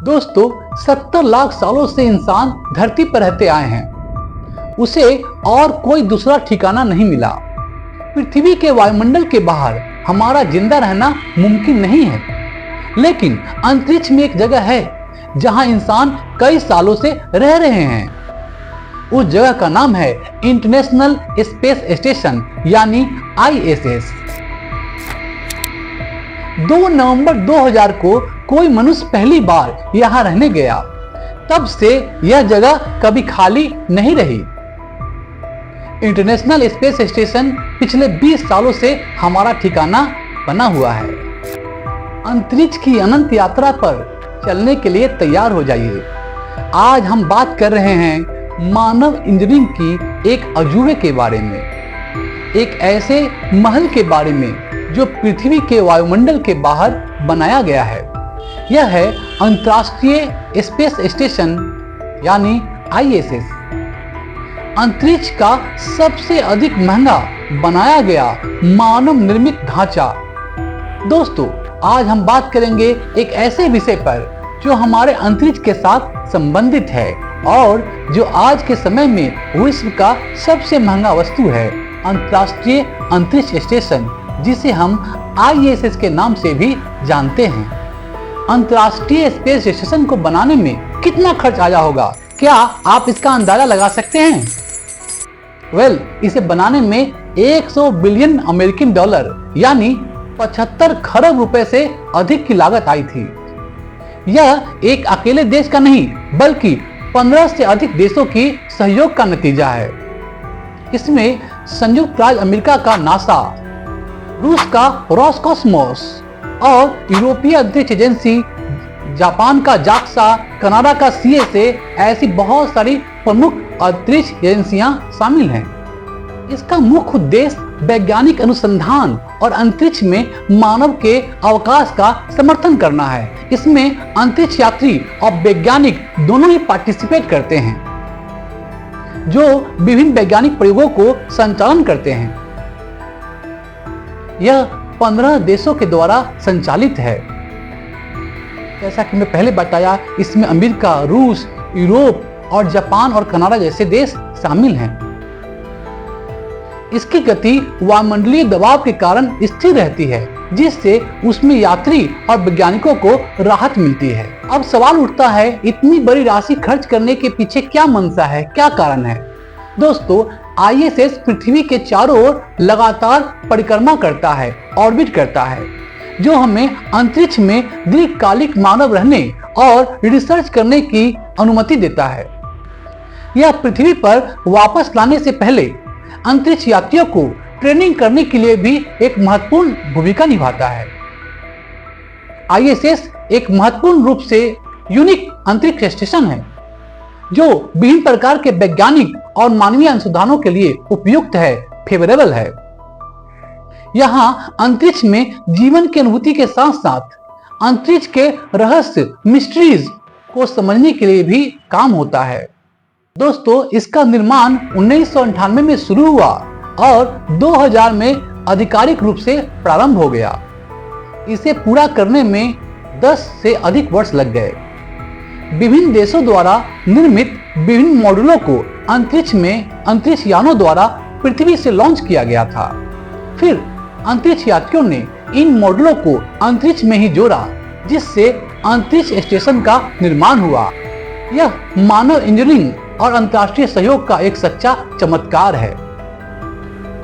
दोस्तों 70 लाख सालों से इंसान धरती पर रहते आए हैं। उसे और कोई दूसरा ठिकाना नहीं मिला। पृथ्वी के वायुमंडल के बाहर हमारा जिंदा रहना मुमकिन नहीं है, लेकिन अंतरिक्ष में एक जगह है जहां इंसान कई सालों से रह रहे हैं। उस जगह का नाम है इंटरनेशनल स्पेस स्टेशन यानी ISS। 2 नवंबर 2000 को कोई मनुष्य पहली बार यहाँ रहने गया। तब से यह जगह कभी खाली नहीं रही। इंटरनेशनल स्पेस स्टेशन पिछले 20 सालों से हमारा ठिकाना बना हुआ है। अंतरिक्ष की अनंत यात्रा पर चलने के लिए तैयार हो जाइए। आज हम बात कर रहे हैं मानव इंजीनियरिंग की एक अजूबे के बारे में, एक ऐसे महल के बारे में जो पृथ्वी के वायुमंडल के बाहर बनाया गया है। यह है अंतर्राष्ट्रीय स्पेस स्टेशन यानी ISS, अंतरिक्ष का सबसे अधिक महंगा बनाया गया मानव निर्मित ढांचा। दोस्तों, आज हम बात करेंगे एक ऐसे विषय पर जो हमारे अंतरिक्ष के साथ संबंधित है और जो आज के समय में विश्व का सबसे महंगा वस्तु है, अंतर्राष्ट्रीय अंतरिक्ष स्टेशन, जिसे हम ISS के नाम से भी जानते हैं। अंतर्राष्ट्रीय स्पेस स्टेशन को बनाने में कितना खर्च आया होगा, क्या आप इसका अंदाजा लगा सकते हैं? इसे बनाने में 100 बिलियन अमेरिकन डॉलर यानी 75 खरब रुपए से अधिक की लागत आई थी। यह एक अकेले देश का नहीं बल्कि 15 से अधिक देशों की सहयोग का नतीजा है। इसमें संयुक्त राज्य अमेरिका का नासा, रूस का रॉसकॉस्मोस और यूरोपीय अंतरिक्ष एजेंसी, जापान का जाक्सा, कनाडा का CSA, ऐसी बहुत सारी प्रमुख अंतरिक्ष एजेंसियां शामिल हैं। इसका मुख्य उद्देश्य वैज्ञानिक अनुसंधान और अंतरिक्ष में मानव के अवकाश का समर्थन करना है। इसमें अंतरिक्ष यात्री और वैज्ञानिक दोनों ही पार्टिसिपेट करते हैं, जो विभिन्न वैज्ञानिक प्रयोगों को संचालन करते हैं। यह 15 देशों के द्वारा संचालित है। जैसा कि मैं पहले बताया, इसमें अमेरिका, रूस, यूरोप और जापान और कनाडा जैसे देश शामिल हैं। इसकी गति वायुमंडलीय दबाव के कारण स्थिर रहती है, जिससे उसमें यात्री और वैज्ञानिकों को राहत मिलती है। अब सवाल उठता है, इतनी बड़ी राशि खर्च करने के पीछे क्या मंशा है, क्या कारण है? दोस्तों, ISS पृथ्वी के चारों ओर लगातार परिक्रमा करता है, ऑर्बिट करता है, जो हमें अंतरिक्ष में दीर्घकालिक मानव रहने और रिसर्च करने की अनुमति देता है। यह पृथ्वी पर वापस लाने से पहले अंतरिक्ष यात्रियों को ट्रेनिंग करने के लिए भी एक महत्वपूर्ण भूमिका निभाता है। ISS एक महत्वपूर्ण रूप से यूनिक अंतरिक्ष स्टेशन है, जो विभिन्न प्रकार के वैज्ञानिक और मानवीय अनुसंधानों के लिए उपयुक्त है, फेवरेबल है। यहाँ अंतरिक्ष में जीवन की अनुभूति के साथ साथ अंतरिक्ष के रहस्य, मिस्ट्रीज को समझने के लिए भी काम होता है। दोस्तों, इसका निर्माण 1998 में शुरू हुआ और 2000 में आधिकारिक रूप से प्रारंभ हो गया। इसे पूरा करने में 10 से अधिक वर्ष लग गए। विभिन्न देशों द्वारा निर्मित विभिन्न मॉड्यूलों को अंतरिक्ष में अंतरिक्ष यानों द्वारा पृथ्वी से लॉन्च किया गया था। फिर अंतरिक्ष यात्रियों ने इन मॉड्यूलों को अंतरिक्ष में ही जोड़ा, जिससे अंतरिक्ष स्टेशन का निर्माण हुआ। यह मानव इंजीनियरिंग और अंतर्राष्ट्रीय सहयोग का एक सच्चा चमत्कार है।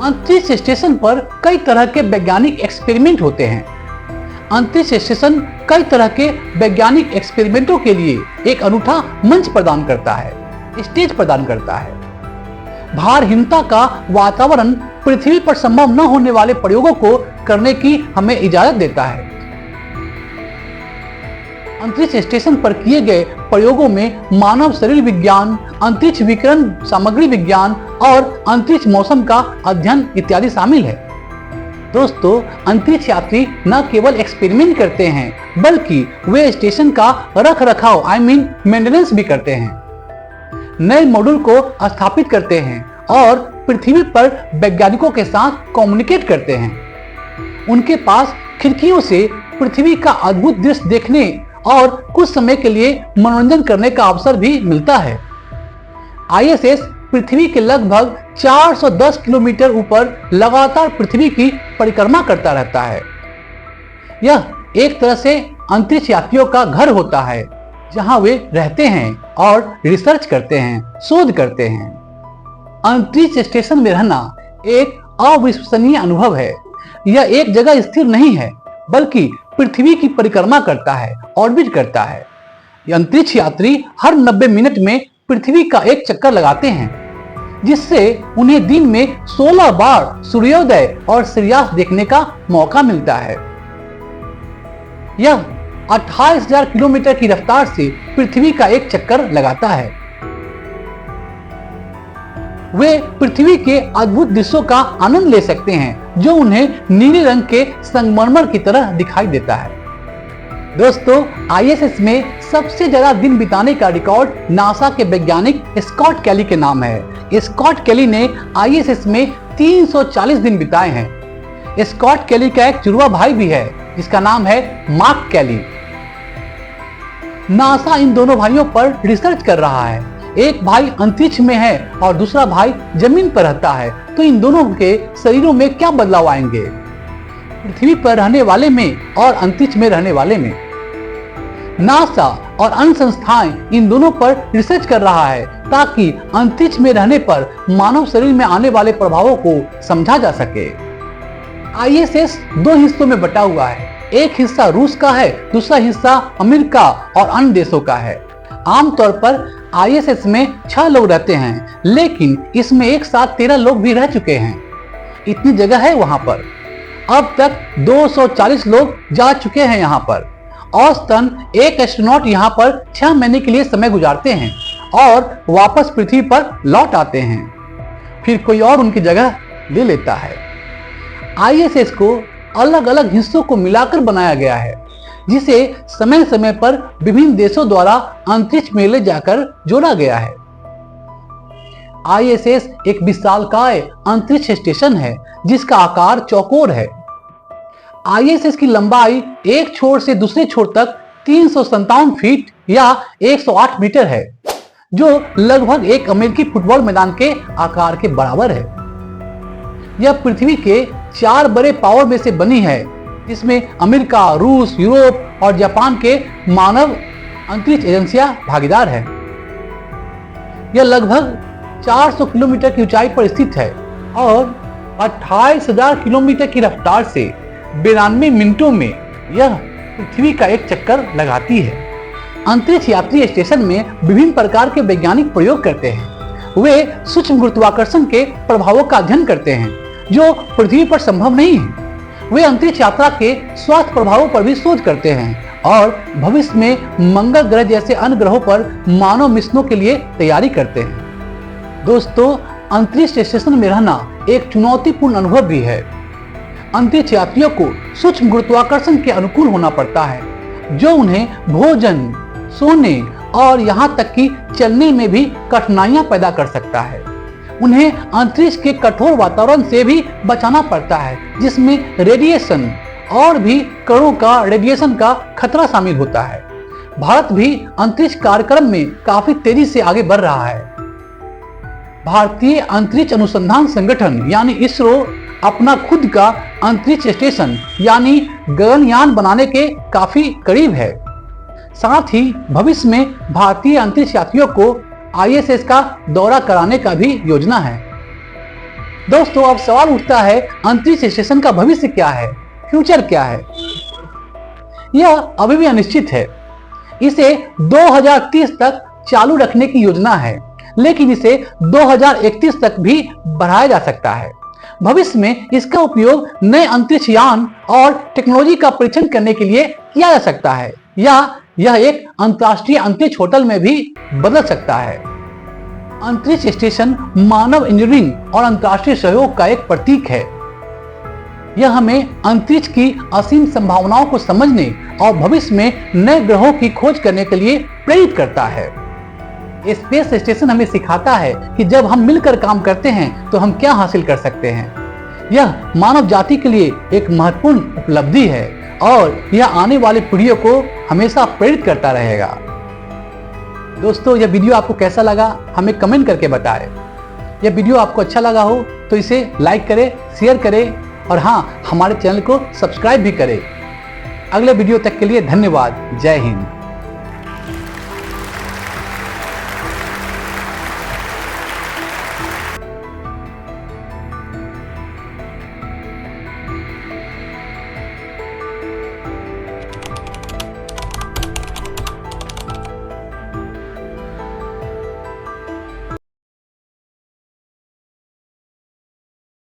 अंतरिक्ष स्टेशन पर कई तरह के वैज्ञानिक एक्सपेरिमेंट होते हैं। अंतरिक्ष स्टेशन कई तरह के वैज्ञानिक एक्सपेरिमेंटों के लिए एक अनूठा मंच प्रदान करता है, स्टेज प्रदान करता है। भारहीनता का वातावरण पृथ्वी पर संभव न होने वाले प्रयोगों को करने की हमें इजाजत देता है। अंतरिक्ष स्टेशन पर किए गए प्रयोगों में मानव शरीर विज्ञान, अंतरिक्ष विकिरण सामग्री विज्ञान और अंतरिक्ष मौसम का अध्ययन इत्यादि शामिल है। दोस्तों, अंतरिक्ष यात्री न केवल एक्सपेरिमेंट करते हैं बल्कि वे स्टेशन का रख रखाव मेंटेनेंस भी करते हैं, नए मॉड्यूल को स्थापित करते हैं और पृथ्वी पर वैज्ञानिकों के साथ कम्युनिकेट करते हैं। उनके पास खिड़कियों से पृथ्वी का अद्भुत दृश्य देखने और कुछ समय के लिए मनोरंजन करने का अवसर भी मिलता है। ISS पृथ्वी के लगभग 410 किलोमीटर ऊपर लगातार पृथ्वी की परिक्रमा करता रहता है। यह एक तरह से अंतरिक्ष यात्रियों का घर होता है, जहां वे रहते हैं और रिसर्च करते हैं, शोध करते हैं। अंतरिक्ष स्टेशन में रहना एक अविश्वसनीय अनुभव है। यह एक जगह स्थिर नहीं है, बल्कि पृथ्वी की परिक्रमा करता है, ऑर्बिट करता है। अंतरिक्ष यात्री हर 90 मिनट में पृथ्वी का एक चक्कर लगाते हैं, जिससे उन्हें दिन में 16 बार सूर्योदय और सूर्यास्त देखने का मौका मिलता है। यह 28,000 किलोमीटर की रफ्तार से पृथ्वी का एक चक्कर लगाता है। वे पृथ्वी के अद्भुत दृश्यों का आनंद ले सकते हैं, जो उन्हें नीले रंग के संगमरमर की तरह दिखाई देता है। दोस्तों, ISS में सबसे ज्यादा दिन बिताने का रिकॉर्ड नासा के वैज्ञानिक स्कॉट कैली के नाम है। स्कॉट कैली ने ISS में 340 दिन बिताए हैं। स्कॉट कैली का एक जुड़वा भाई भी है, जिसका नाम है मार्क कैली। नासा इन दोनों भाइयों पर रिसर्च कर रहा है। एक भाई अंतरिक्ष में है और दूसरा भाई जमीन पर रहता है, तो इन दोनों के शरीरों में क्या बदलाव आएंगे, पृथ्वी पर रहने वाले में और अंतरिक्ष में रहने वाले में। नासा और अन्य संस्थाएं इन दोनों पर रिसर्च कर रहा है, ताकि अंतरिक्ष में रहने पर मानव शरीर में आने वाले प्रभावों को समझा जा सके। ISS 2 हिस्सों में बटा हुआ है। एक हिस्सा रूस का है, दूसरा हिस्सा अमेरिका और अन्य देशों का है। आमतौर पर ISS में 6 लोग रहते हैं, लेकिन इसमें एक साथ 13 लोग भी रह चुके हैं। इतनी जगह है वहां पर। अब तक 240 लोग जा चुके हैं यहाँ पर। औसतन एक एस्ट्रोनॉट यहाँ पर 6 महीने के लिए समय गुजारते हैं और वापस पृथ्वी पर लौट आते हैं। फिर कोई और उनकी जगह ले लेता है। ISS को अलग अलग हिस्सों को मिलाकर बनाया गया है, जिसे समय समय पर विभिन्न देशों द्वारा अंतरिक्ष में ले जाकर जोड़ा गया है। ISS एक विशालकाय अंतरिक्ष स्टेशन है, जिसका आकार चौकोर है। ISS की लंबाई एक छोर से दूसरे छोर तक 357 फीट या 108 मीटर है, जो लगभग एक अमेरिकी फुटबॉल मैदान के आकार के बराबर है। यह पृथ्वी के 4 बड़े पावर में से बनी है, जिसमें अमेरिका, रूस, यूरोप और जापान के मानव अंतरिक्ष एजेंसियां भागीदार है। यह लगभग 400 किलोमीटर की ऊंचाई पर स्थित है और 28,000 किलोमीटर की रफ्तार से 92 मिनटों में यह पृथ्वी का एक चक्कर लगाती है। अंतरिक्ष यात्री स्टेशन में विभिन्न प्रकार के वैज्ञानिक प्रयोग करते हैं। वे सूक्ष्म गुरुत्वाकर्षण के प्रभावों का अध्ययन करते हैं, जो पृथ्वी पर संभव नहीं है। वे अंतरिक्ष यात्रा के स्वास्थ्य प्रभावों पर भी शोध करते हैं और भविष्य में मंगल ग्रह जैसे अन्य ग्रहों पर मानव मिशनों के लिए तैयारी करते हैं। दोस्तों, अंतरिक्ष स्टेशन में रहना एक चुनौतीपूर्ण अनुभव भी है। अंतरिक्ष यात्रियों को सूक्ष्म गुरुत्वाकर्षण के अनुकूल होना पड़ता है, जो उन्हें भोजन, सोने और यहाँ तक कि चलने में भी कठिनाइयां पैदा कर सकता है। उन्हें अंतरिक्ष के कठोर वातावरण से भी बचाना पड़ता है, जिसमें रेडिएशन और भी कणों का रेडिएशन का खतरा शामिल होता है। भारत भी अंतरिक्ष कार्यक्रम में काफी तेजी से आगे बढ़ रहा है। भारतीय अंतरिक्ष अनुसंधान संगठन यानी इसरो अपना खुद का अंतरिक्ष स्टेशन यानी गगनयान बनाने के काफी करीब है। साथ ही भविष्य में भारतीय अंतरिक्ष यात्रियों को ISS का दौरा कराने का भी योजना है। दोस्तों, अब सवाल उठता है, अंतरिक्ष स्टेशन का भविष्य क्या है, फ्यूचर क्या है? यह अभी भी अनिश्चित है। इसे 2030 तक चालू रखने की योजना है, लेकिन इसे 2031 तक भी बढ़ाया जा सकता है। भविष्य में इसका उपयोग नए अंतरिक्ष यान और टेक्नोलॉजी का परीक्षण करने के लिए किया जा सकता है, या यह एक अंतर्राष्ट्रीय अंतरिक्ष होटल में भी बदल सकता है। अंतरिक्ष स्टेशन मानव इंजीनियरिंग और अंतर्राष्ट्रीय सहयोग का एक प्रतीक है। यह हमें अंतरिक्ष की असीम संभावनाओं को समझने और भविष्य में नए ग्रहों की खोज करने के लिए प्रेरित करता है। स्पेस स्टेशन हमें सिखाता है कि जब हम मिलकर काम करते हैं तो हम क्या हासिल कर सकते हैं। यह मानव जाति के लिए एक महत्वपूर्ण उपलब्धि है और यह आने वाली पीढ़ियों को हमेशा प्रेरित करता रहेगा। दोस्तों, यह वीडियो आपको कैसा लगा हमें कमेंट करके बताएं। यह वीडियो आपको अच्छा लगा हो तो इसे लाइक करें, शेयर करें और हाँ, हमारे चैनल को सब्सक्राइब भी करें। अगले वीडियो तक के लिए धन्यवाद। जय हिंद।